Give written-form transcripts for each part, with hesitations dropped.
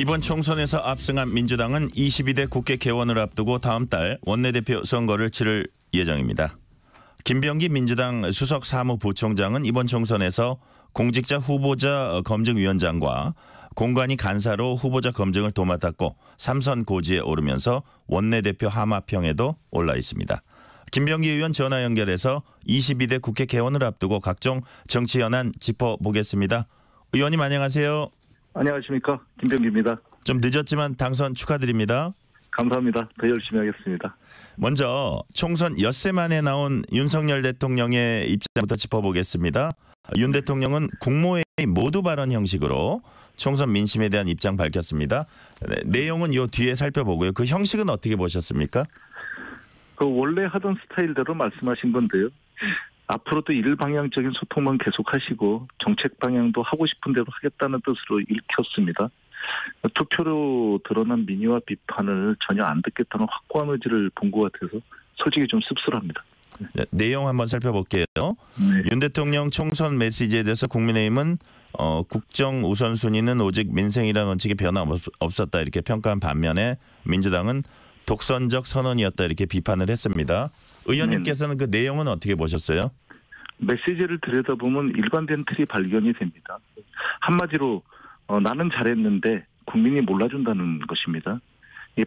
이번 총선에서 압승한 민주당은 22대 국회 개원을 앞두고 다음 달 원내대표 선거를 치를 예정입니다. 김병기 민주당 수석 사무부총장은 이번 총선에서 공직자 후보자 검증위원장과 공관위 간사로 후보자 검증을 도맡았고 3선 고지에 오르면서 원내대표 하마평에도 올라 있습니다. 김병기 의원 전화 연결해서 22대 국회 개원을 앞두고 각종 정치 현안 짚어보겠습니다. 의원님 안녕하세요. 안녕하십니까. 김병기입니다. 좀 늦었지만 당선 축하드립니다. 감사합니다. 더 열심히 하겠습니다. 먼저 총선 엿새 만에 나온 윤석열 대통령의 입장부터 짚어보겠습니다. 윤 대통령은 국무회의 모두 발언 형식으로 총선 민심에 대한 입장 밝혔습니다. 내용은 요 뒤에 살펴보고요. 그 형식은 어떻게 보셨습니까? 원래 하던 스타일대로 말씀하신 건데요. 앞으로도 일방향적인 소통만 계속하시고 정책 방향도 하고 싶은 대로 하겠다는 뜻으로 읽혔습니다. 투표로 드러난 민의와 비판을 전혀 안 듣겠다는 확고한 의지를 본 것 같아서 솔직히 좀 씁쓸합니다. 네, 내용 한번 살펴볼게요. 네. 윤 대통령 총선 메시지에 대해서 국민의힘은 국정 우선순위는 오직 민생이라는 원칙에 변화 없었다 이렇게 평가한 반면에 민주당은 독선적 선언이었다 이렇게 비판을 했습니다. 의원님께서는 그 내용은 어떻게 보셨어요? 메시지를 들여다보면 일관된 틀이 발견이 됩니다. 한마디로 나는 잘했는데 국민이 몰라준다는 것입니다. 이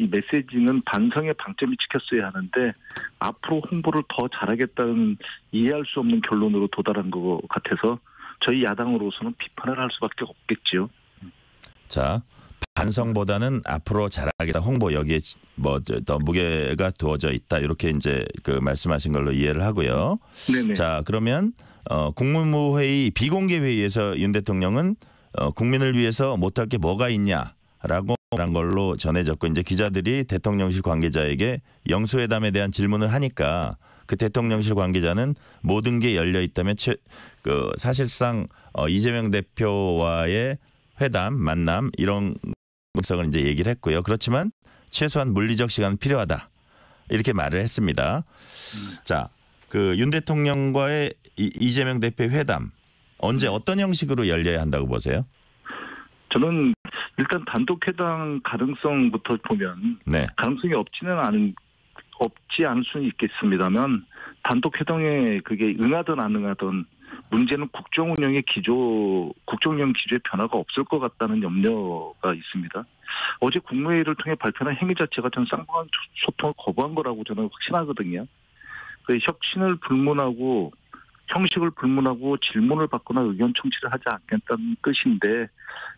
메시지는 반성의 방점이 찍혔어야 하는데 앞으로 홍보를 더 잘하겠다는 이해할 수 없는 결론으로 도달한 것 같아서 저희 야당으로서는 비판을 할 수밖에 없겠죠. 자, 반성보다는 앞으로 잘하겠다 홍보 여기에 더 무게가 두어져 있다 이렇게 이제 그 말씀하신 걸로 이해를 하고요. 네네. 자, 그러면 국무회의 비공개 회의에서 윤 대통령은 국민을 위해서 못할 게 뭐가 있냐라고 한 걸로 전해졌고 이제 기자들이 대통령실 관계자에게 영수회담에 대한 질문을 하니까 그 대통령실 관계자는 모든 게 열려 있다면 사실상 이재명 대표와의 회담, 만남 이런 분석을 이제 얘기를 했고요. 그렇지만 최소한 물리적 시간은 필요하다 이렇게 말을 했습니다. 자, 그 윤 대통령과의 이재명 대표의 회담 언제 어떤 형식으로 열려야 한다고 보세요? 저는 일단 단독 회담 가능성부터 보면 네. 가능성이 없지 않을 수는 있겠습니다만 단독 회담에 그게 응하든 안 응하든 문제는 국정 운영 기조의 변화가 없을 것 같다는 염려가 있습니다. 어제 국무회의를 통해 발표한 행위 자체가 전 쌍방한 소통을 거부한 거라고 저는 확신하거든요. 그 형식을 불문하고 질문을 받거나 의견 청취를 하지 않겠다는 뜻인데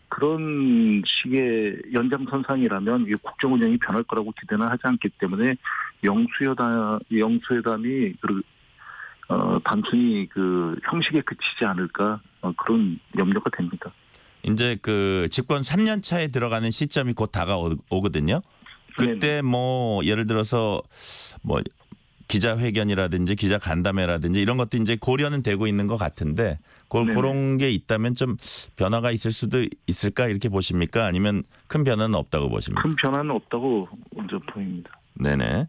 그런 식의 연장선상이라면 이게 국정 운영이 변할 거라고 기대는 하지 않기 때문에 영수회담이 단순히 그 형식에 그치지 않을까 그런 염려가 됩니다. 이제 그 집권 3년 차에 들어가는 시점이 곧 다가오거든요. 그때 뭐 예를 들어서 뭐 기자회견이라든지 기자 간담회라든지 이런 것도 이제 고려는 되고 있는 것 같은데 그런 게 있다면 좀 변화가 있을 수도 있을까 이렇게 보십니까? 아니면 큰 변화는 없다고 보십니까? 큰 변화는 없다고 먼저 보입니다. 네네.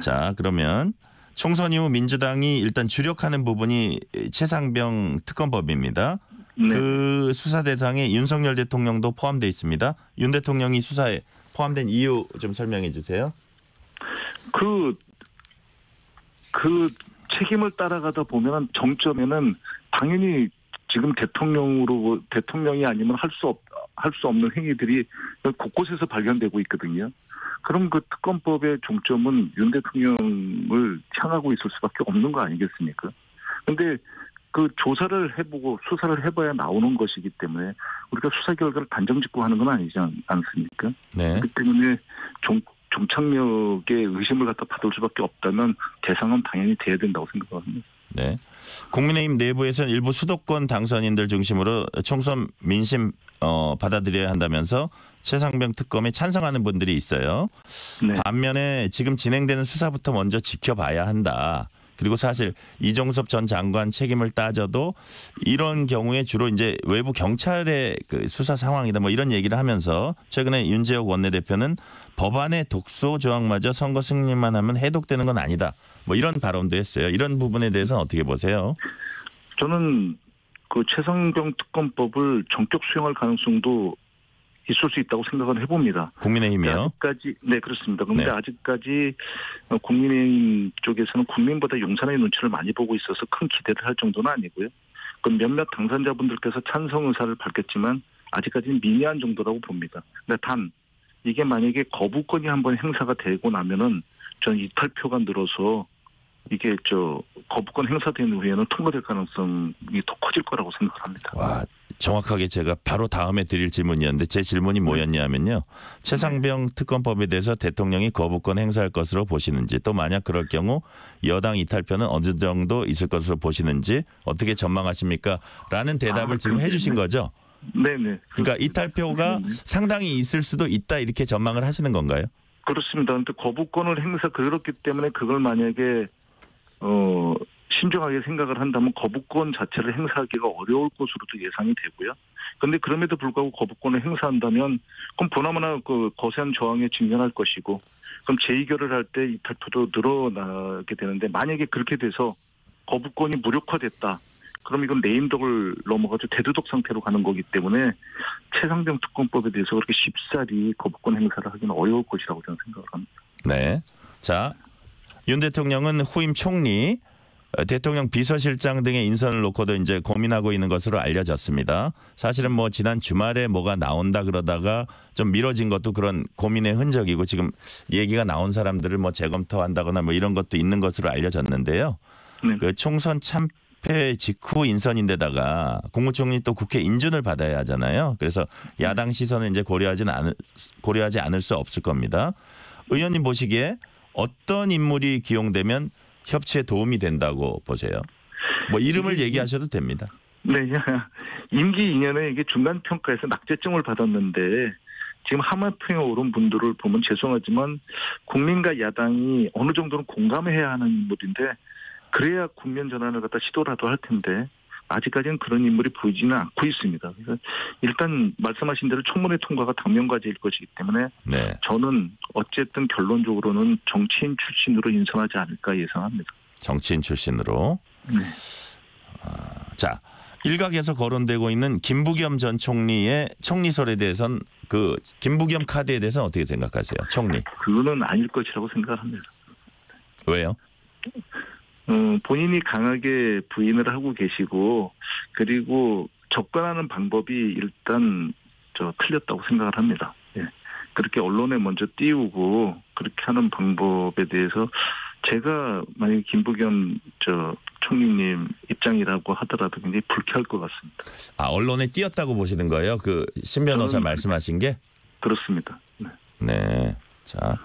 자, 그러면 총선 이후 민주당이 일단 주력하는 부분이 최상병 특검법입니다. 네. 그 수사 대상에 윤석열 대통령도 포함되어 있습니다. 윤 대통령이 수사에 포함된 이유 좀 설명해 주세요. 그 책임을 따라가다 보면 정점에는 당연히 지금 대통령이 아니면 할 수 없는 행위들이 곳곳에서 발견되고 있거든요. 그럼 그 특검법의 종점은 윤 대통령을 향하고 있을 수밖에 없는 거 아니겠습니까? 그런데 그 조사를 해보고 수사를 해봐야 나오는 것이기 때문에 우리가 수사 결과를 단정짓고 하는 건 아니지 않습니까? 네. 그렇기 때문에 종착역의 의심을 갖다 받을 수밖에 없다면 대상은 당연히 돼야 된다고 생각합니다. 네. 국민의힘 내부에서는 일부 수도권 당선인들 중심으로 총선 민심 받아들여야 한다면서 최상병 특검에 찬성하는 분들이 있어요. 네. 반면에 지금 진행되는 수사부터 먼저 지켜봐야 한다. 그리고 사실 이종섭 전 장관 책임을 따져도 이런 경우에 주로 이제 외부 경찰의 그 수사 상황이다 뭐 이런 얘기를 하면서 최근에 윤재욱 원내대표는 법안의 독소 조항마저 선거 승리만 하면 해독되는 건 아니다. 뭐 이런 발언도 했어요. 이런 부분에 대해서는 어떻게 보세요? 저는 그 최상병 특검법을 전격 수용할 가능성도 있을 수 있다고 생각을 해봅니다. 국민의힘이요? 아직까지 네 그렇습니다. 그런데 네. 아직까지 국민의힘 쪽에서는 국민보다 용산의 눈치를 많이 보고 있어서 큰 기대를 할 정도는 아니고요. 그 몇몇 당선자분들께서 찬성 의사를 밝혔지만 아직까지는 미미한 정도라고 봅니다. 근데 단 이게 만약에 거부권이 한번 행사가 되고 나면은 전 이탈표가 늘어서 이게 거부권 행사된 후에는 통과될 가능성이 더 커질 거라고 생각합니다. 와, 정확하게 제가 바로 다음에 드릴 질문이었는데 제 질문이 뭐였냐면요. 최상병 특검법에 대해서 대통령이 거부권 행사할 것으로 보시는지 또 만약 그럴 경우 여당 이탈표는 어느 정도 있을 것으로 보시는지 어떻게 전망하십니까? 라는 대답을 지금 해주신 거죠. 네네. 그러니까 이탈표가 상당히 있을 수도 있다 이렇게 전망을 하시는 건가요? 그렇습니다. 그런데 거부권을 그렇기 때문에 그걸 만약에 신중하게 생각을 한다면 거부권 자체를 행사하기가 어려울 것으로도 예상이 되고요. 그런데 그럼에도 불구하고 거부권을 행사한다면 그럼 보나마나 그 거세한 저항에 직면할 것이고 그럼 재의결을 할 때 이탈표도 늘어나게 되는데 만약에 그렇게 돼서 거부권이 무력화됐다. 그럼 이건 레임덕을 넘어가지고 대두덕 상태로 가는 거기 때문에 최상병 특검법에 대해서 그렇게 쉽사리 거부권 행사를 하기는 어려울 것이라고 저는 생각을 합니다. 네. 자, 윤 대통령은 후임 총리, 대통령 비서실장 등의 인선을 놓고도 이제 고민하고 있는 것으로 알려졌습니다. 사실은 뭐 지난 주말에 뭐가 나온다 그러다가 좀 미뤄진 것도 그런 고민의 흔적이고 지금 얘기가 나온 사람들을 뭐 재검토한다거나 뭐 이런 것도 있는 것으로 알려졌는데요. 네. 그 총선 참패 직후 인선인데다가 국무총리 또 국회 인준을 받아야 하잖아요. 그래서 야당 시선을 이제 고려하지 않을 수 없을 겁니다. 의원님 보시기에 어떤 인물이 기용되면 협치에 도움이 된다고 보세요? 뭐 이름을 얘기하셔도 됩니다. 네, 임기 2년에 이게 중간 평가에서 낙제점을 받았는데 지금 하마평에 오른 분들을 보면 죄송하지만 국민과 야당이 어느 정도는 공감해야 하는 인물인데 그래야 국면 전환을 갖다 시도라도 할 텐데 아직까지는 그런 인물이 보이지는 않고 있습니다. 그래서 일단 말씀하신 대로 청문회 통과가 당면과제일 것이기 때문에 네. 저는 어쨌든 결론적으로는 정치인 출신으로 인선하지 않을까 예상합니다. 정치인 출신으로. 네. 자, 일각에서 거론되고 있는 김부겸 전 총리의 총리설에 대해서는 그 김부겸 카드에 대해서는 어떻게 생각하세요? 총리. 그거는 아닐 것이라고 생각을 합니다. 왜요? 본인이 강하게 부인을 하고 계시고 그리고 접근하는 방법이 일단 틀렸다고 생각을 합니다. 예. 그렇게 언론에 먼저 띄우고 그렇게 하는 방법에 대해서 제가 만약에 김부겸 총리님 입장이라고 하더라도 굉장히 불쾌할 것 같습니다. 아, 언론에 띄었다고 보시는 거예요? 그 신 변호사 말씀하신 게? 그렇습니다. 네. 네. 자,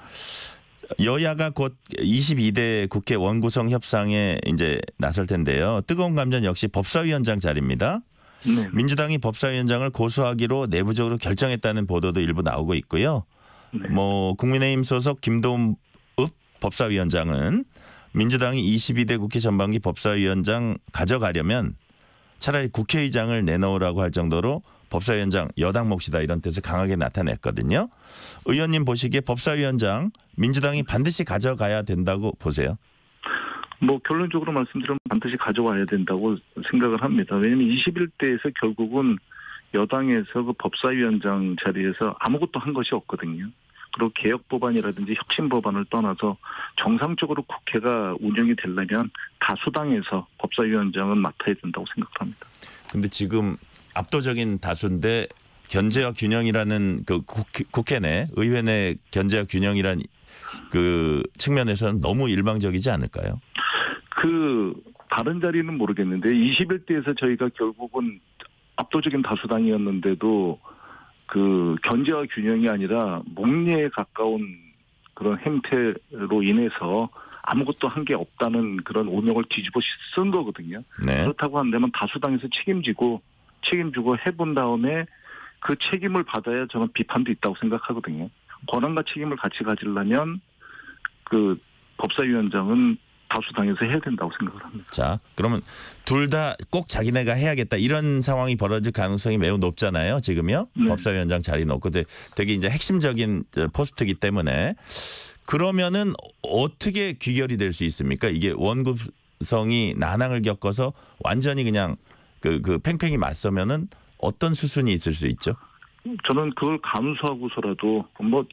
여야가 곧 22대 국회 원구성 협상에 이제 나설 텐데요. 뜨거운 감전 역시 법사위원장 자리입니다. 네. 민주당이 법사위원장을 고수하기로 내부적으로 결정했다는 보도도 일부 나오고 있고요. 네. 뭐 국민의힘 소속 김도읍 법사위원장은 민주당이 22대 국회 전반기 법사위원장 가져가려면 차라리 국회의장을 내놓으라고 할 정도로 법사위원장 여당 몫이다 이런 뜻을 강하게 나타냈거든요. 의원님 보시기에 법사위원장 민주당이 반드시 가져가야 된다고 보세요? 뭐 결론적으로 말씀드리면 반드시 가져와야 된다고 생각을 합니다. 왜냐하면 21대에서 결국은 여당에서 그 법사위원장 자리에서 아무것도 한 것이 없거든요. 그리고 개혁 법안이라든지 혁신 법안을 떠나서 정상적으로 국회가 운영이 되려면 다수당에서 법사위원장은 맡아야 된다고 생각합니다. 근데 지금 압도적인 다수인데 견제와 균형이라는 그 국회 내 의회 내 견제와 균형이란 그 측면에서는 너무 일방적이지 않을까요? 그 다른 자리는 모르겠는데 21대에서 저희가 결국은 압도적인 다수당이었는데도 그 견제와 균형이 아니라 목리에 가까운 그런 행태로 인해서 아무것도 한 게 없다는 그런 오명을 뒤집어 쓴 거거든요. 네. 그렇다고 한다면 다수당에서 책임지고 해본 다음에 그 책임을 받아야 저는 비판도 있다고 생각하거든요. 권한과 책임을 같이 가지려면 그 법사위원장은 다수당에서 해야 된다고 생각을 합니다. 자, 그러면 둘 다 꼭 자기네가 해야겠다 이런 상황이 벌어질 가능성이 매우 높잖아요. 지금요. 네. 법사위원장 자리 놓고 되게 이제 핵심적인 포스트이기 때문에 그러면은 어떻게 귀결이 될 수 있습니까? 이게 원구성이 난항을 겪어서 완전히 그냥 그 팽팽히 맞서면은 어떤 수순이 있을 수 있죠? 저는 그걸 감수하고서라도 뭐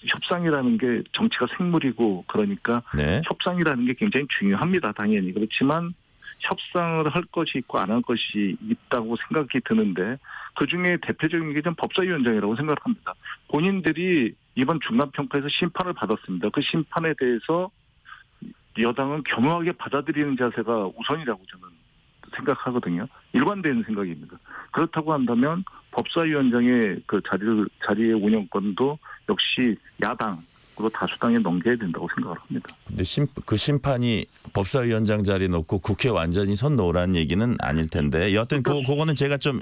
협상이라는 게 정치가 생물이고 그러니까 네. 협상이라는 게 굉장히 중요합니다. 당연히. 그렇지만 협상을 할 것이 있고 안 할 것이 있다고 생각이 드는데 그중에 대표적인 게 좀 법사위원장이라고 생각합니다. 본인들이 이번 중간평가에서 심판을 받았습니다. 그 심판에 대해서 여당은 겸허하게 받아들이는 자세가 우선이라고 저는 생각하거든요. 일관되는 생각입니다. 그렇다고 한다면 법사위원장의 그 자리의 운영권도 역시 야당으로 다수당에 넘겨야 된다고 생각을 합니다. 근데 그 심판이 법사위원장 자리 놓고 국회 완전히 손 놓으라는 얘기는 아닐 텐데 여하튼 그거는 제가 좀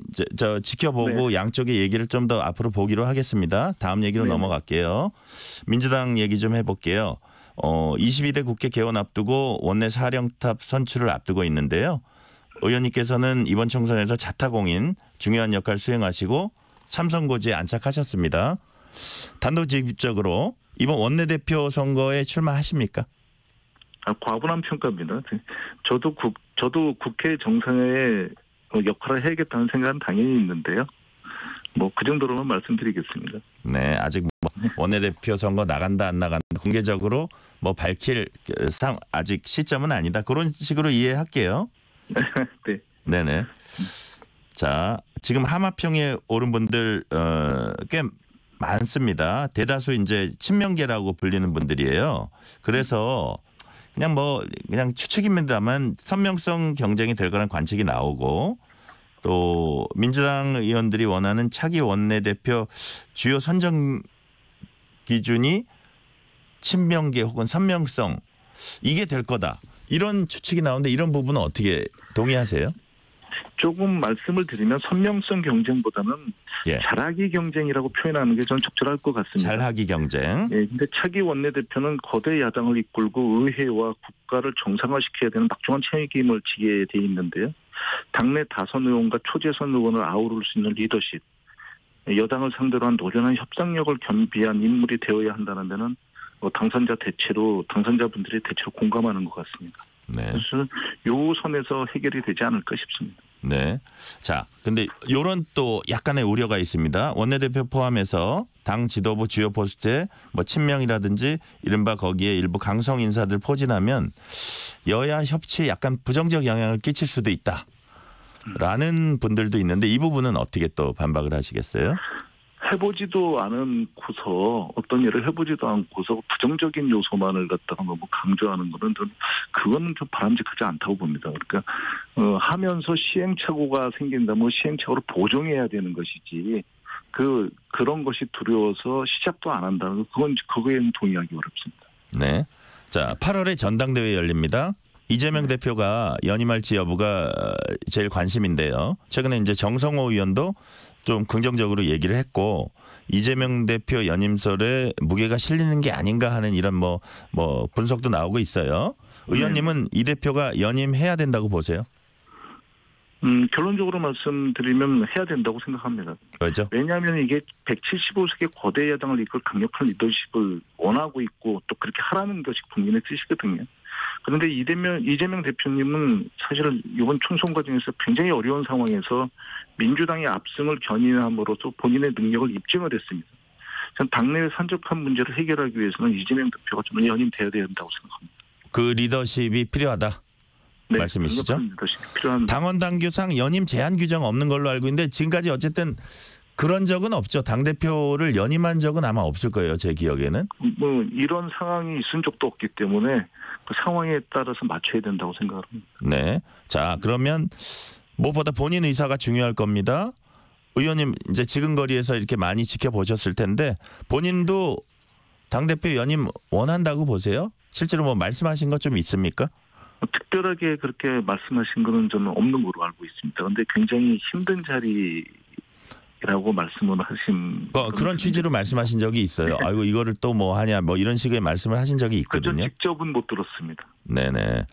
지켜보고 네. 양쪽의 얘기를 좀 더 앞으로 보기로 하겠습니다. 다음 얘기로 네. 넘어갈게요. 민주당 얘기 좀 해볼게요. 22대 국회 개원 앞두고 원내 사령탑 선출을 앞두고 있는데요. 의원님께서는 이번 총선에서 자타공인 중요한 역할 수행하시고 삼선고지에 안착하셨습니다. 단도직입적으로 이번 원내대표 선거에 출마하십니까? 과분한 평가입니다. 저도 국회 정상의 역할을 해야겠다는 생각은 당연히 있는데요. 뭐 그 정도로만 말씀드리겠습니다. 네, 아직 뭐 원내대표 선거 나간다 안 나간다 공개적으로 뭐 밝힐 아직 시점은 아니다. 그런 식으로 이해할게요. 네. 네네. 자, 지금 하마평에 오른 분들 꽤 많습니다. 대다수 이제 친명계라고 불리는 분들이에요. 그래서 그냥 추측입니다만 선명성 경쟁이 될 거란 관측이 나오고 또 민주당 의원들이 원하는 차기 원내대표 주요 선정 기준이 친명계 혹은 선명성 이게 될 거다. 이런 추측이 나오는데 이런 부분은 어떻게 동의하세요? 조금 말씀을 드리면 선명성 경쟁보다는 예. 잘하기 경쟁이라고 표현하는 게 전 적절할 것 같습니다. 잘하기 경쟁. 예, 근데 차기 원내대표는 거대 야당을 이끌고 의회와 국가를 정상화시켜야 되는 막중한 책임을 지게 돼 있는데요. 당내 다선 의원과 초재선 의원을 아우를 수 있는 리더십, 여당을 상대로 한 노련한 협상력을 겸비한 인물이 되어야 한다는 데는 당선자분들이 대체로 공감하는 것 같습니다. 네. 그래서 요 선에서 해결이 되지 않을까 싶습니다. 네. 자, 근데 요런 또 약간의 우려가 있습니다. 원내대표 포함해서 당 지도부 주요 포스트에 뭐 친명이라든지 이른바 거기에 일부 강성 인사들 포진하면 여야 협치에 약간 부정적 영향을 끼칠 수도 있다라는 분들도 있는데 이 부분은 어떻게 또 반박을 하시겠어요? 해보지도 않고서 어떤 일을 해보지도 않고서 부정적인 요소만을 갖다가 너무 강조하는 거는 그거는 좀 바람직하지 않다고 봅니다. 그러니까 하면서 시행착오가 생긴다면 시행착오를 보정해야 되는 것이지 그런 것이 두려워서 시작도 안 한다는 그거에는 동의하기 어렵습니다. 네. 자, 8월에 전당대회 열립니다. 이재명 대표가 연임할지 여부가 제일 관심인데요. 최근에 이제 정성호 의원도 좀 긍정적으로 얘기를 했고 이재명 대표 연임설에 무게가 실리는 게 아닌가 하는 이런 뭐 분석도 나오고 있어요. 의원님은 이 대표가 연임해야 된다고 보세요? 결론적으로 말씀드리면 해야 된다고 생각합니다. 왜죠? 왜냐하면 이게 175석의 거대 야당을 이끌 강력한 리더십을 원하고 있고 또 그렇게 하라는 것이 국민의 뜻이거든요. 그런데 이재명 대표님은 사실은 이번 총선 과정에서 굉장히 어려운 상황에서 민주당의 압승을 견인함으로써 본인의 능력을 입증을 했습니다. 전 당내의 산적한 문제를 해결하기 위해서는 이재명 대표가 좀 연임돼야 된다고 생각합니다. 그 리더십이 필요하다. 네, 말씀이시죠? 필요한 당원 당규상 연임 제한 규정 없는 걸로 알고 있는데 지금까지 어쨌든 그런 적은 없죠. 당대표를 연임한 적은 아마 없을 거예요. 제 기억에는. 뭐 이런 상황이 있은 적도 없기 때문에 그 상황에 따라서 맞춰야 된다고 생각합니다. 네. 자, 그러면 무엇보다 본인 의사가 중요할 겁니다. 의원님 이제 지근거리에서 이렇게 많이 지켜보셨을 텐데 본인도 당대표 연임 원한다고 보세요? 실제로 뭐 말씀하신 것 좀 있습니까? 특별하게 그렇게 말씀하신 거는 저는 없는 걸로 알고 있습니다. 그런데 굉장히 힘든 자리라고 말씀을 하신 그런 취지로 말씀하신 적이 있어요. 아이고 이거를 또 뭐 하냐 뭐 이런 식의 말씀을 하신 적이 있거든요. 직접은 못 들었습니다. 네네.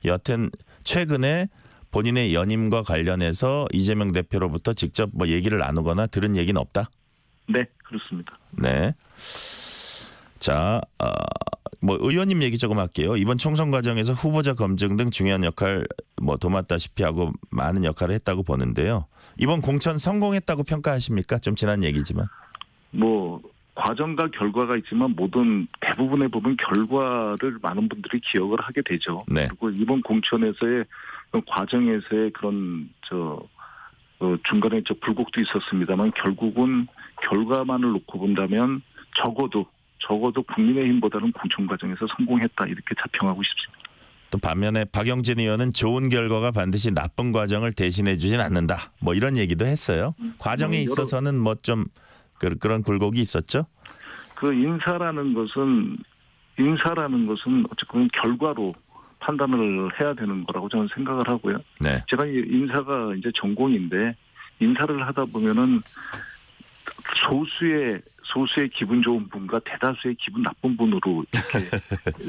여하튼 최근에 본인의 연임과 관련해서 이재명 대표로부터 직접 뭐 얘기를 나누거나 들은 얘기는 없다? 네, 그렇습니다. 네. 자, 뭐 의원님 얘기 조금 할게요. 이번 총선 과정에서 후보자 검증 등 중요한 역할 뭐 도맡다시피 하고 많은 역할을 했다고 보는데요. 이번 공천 성공했다고 평가하십니까? 좀 지난 얘기지만. 뭐 과정과 결과가 있지만 모든 대부분의 부분 결과를 많은 분들이 기억을 하게 되죠. 네. 그리고 이번 공천에서의 과정에서의 그런 중간에 불곡도 있었습니다만 결국은 결과만을 놓고 본다면 적어도 국민의힘보다는 공천 과정에서 성공했다 이렇게 자평하고 싶습니다. 또 반면에 박영진 의원은 좋은 결과가 반드시 나쁜 과정을 대신해 주진 않는다. 뭐 이런 얘기도 했어요. 과정에 있어서는 뭐 좀 그런 굴곡이 있었죠. 그 인사라는 것은 어쨌든 결과로 판단을 해야 되는 거라고 저는 생각을 하고요. 네. 제가 인사가 이제 전공인데 인사를 하다 보면은 소수의 기분 좋은 분과 대다수의 기분 나쁜 분으로 이렇게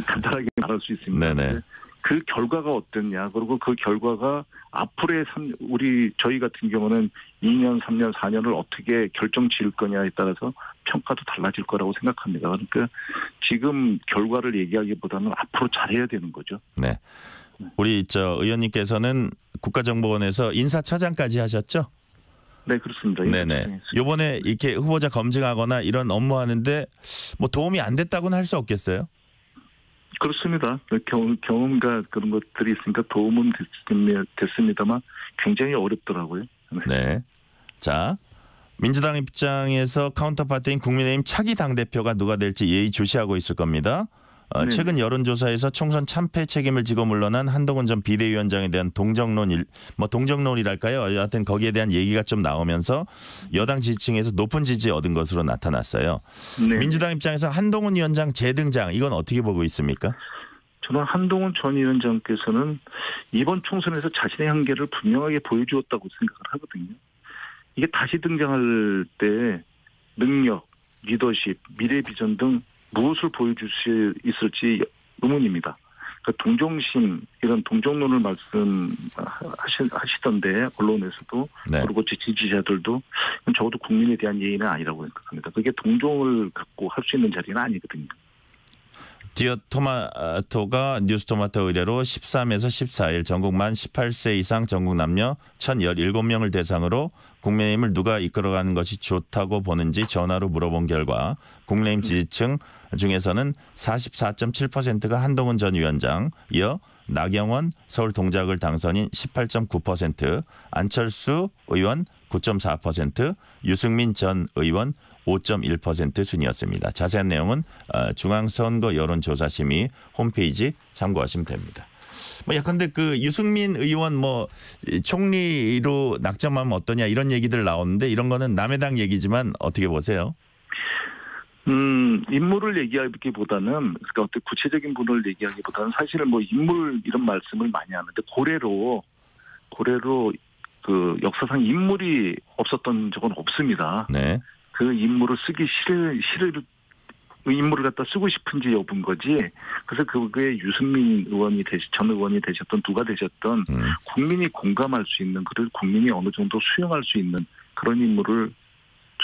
간단하게 말할 수 있습니다. 네네. 그 결과가 어땠냐, 그리고 그 결과가 앞으로의 저희 같은 경우는 2년, 3년, 4년을 어떻게 결정 지을 거냐에 따라서 평가도 달라질 거라고 생각합니다. 그러니까 지금 결과를 얘기하기보다는 앞으로 잘해야 되는 거죠. 네. 우리 의원님께서는 국가정보원에서 인사처장까지 하셨죠? 네, 그렇습니다. 네네. 이번에 이렇게 후보자 검증하거나 이런 업무 하는데 뭐 도움이 안 됐다고는 할 수 없겠어요? 그렇습니다. 경험과 그런 것들이 있으니까 도움은 됐습니다만 굉장히 어렵더라고요. 네. 자, 민주당 입장에서 카운터파트인 국민의힘 차기 당대표가 누가 될지 예의주시하고 있을 겁니다. 네. 최근 여론조사에서 총선 참패 책임을 지고 물러난 한동훈 전 비대위원장에 대한 동정론이랄까요? 여하튼 거기에 대한 얘기가 좀 나오면서 여당 지지층에서 높은 지지 얻은 것으로 나타났어요. 네. 민주당 입장에서 한동훈 위원장 재등장 이건 어떻게 보고 있습니까? 저는 한동훈 전 위원장께서는 이번 총선에서 자신의 한계를 분명하게 보여주었다고 생각을 하거든요. 이게 다시 등장할 때 능력, 리더십, 미래 비전 등 무엇을 보여줄 수 있을지 의문입니다. 그러니까 동정심, 이런 동정론을 말씀하시던데 언론에서도 네. 그리고 지지자들도 적어도 국민에 대한 예의는 아니라고 생각합니다. 그게 동정을 갖고 할 수 있는 자리는 아니거든요. 디어 토마토가 뉴스토마토 의뢰로 13에서 14일 전국 만 18세 이상 전국 남녀 1,017명을 대상으로 국민의힘을 누가 이끌어가는 것이 좋다고 보는지 전화로 물어본 결과 국민의힘 지지층 중에서는 44.7%가 한동훈 전 위원장, 이어 나경원 서울 동작을 당선인 18.9%, 안철수 의원 9.4%, 유승민 전 의원 5.1% 순이었습니다. 자세한 내용은 중앙선거 여론조사심의 홈페이지 참고하시면 됩니다. 근데 그 유승민 의원 총리로 낙점하면 어떠냐 이런 얘기들 나오는데 이런 거는 남의 당 얘기지만 어떻게 보세요? 인물을 얘기하기보다는 그러니까 어떤 구체적인 분을 얘기하기보다는 사실은 인물 이런 말씀을 많이 하는데 고래로 그 역사상 인물이 없었던 적은 없습니다. 네. 그 인물을 쓰기 인물을 갖다 쓰고 싶은지 여부인 거지. 그래서 그게 유승민 전 의원이 되셨던 누가 되셨던 국민이 공감할 수 있는 그를 국민이 어느 정도 수용할 수 있는 그런 인물을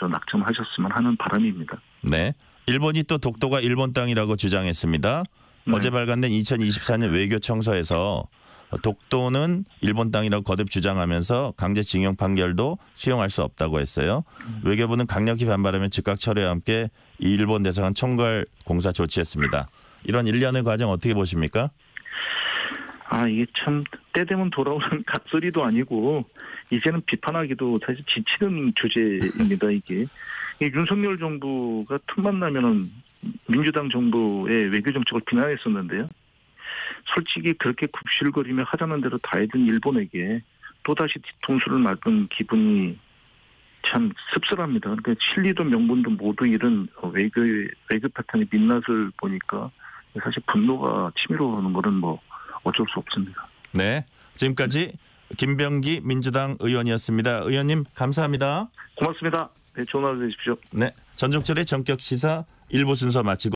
낙점하셨으면 하는 바람입니다. 네. 일본이 또 독도가 일본 땅이라고 주장했습니다. 네. 어제 발간된 2024년 외교청서에서 독도는 일본 땅이라고 거듭 주장하면서 강제징용 판결도 수용할 수 없다고 했어요. 외교부는 강력히 반발하며 즉각 철회와 함께 일본 대사관 총괄 공사 조치했습니다. 이런 일련의 과정 어떻게 보십니까? 이게 참 때 되면 돌아오는 갓소리도 아니고 이제는 비판하기도 사실 지치는 주제입니다. 이게 윤석열 정부가 틈만 나면은 민주당 정부의 외교 정책을 비난했었는데요. 솔직히 그렇게 굽실거리며 하자는 대로 다 해준 일본에게 또다시 뒤통수를 맞은 기분이 참 씁쓸합니다. 그러니까 실리도 명분도 모두 잃은 외교 패턴의 민낯을 보니까 사실 분노가 치밀어 오는 것은 어쩔 수 없습니다. 네, 지금까지 김병기 민주당 의원이었습니다. 의원님 감사합니다. 고맙습니다. 네, 좋은 하루 되십시오. 네, 전종철의 전격시사 1부 순서 마치고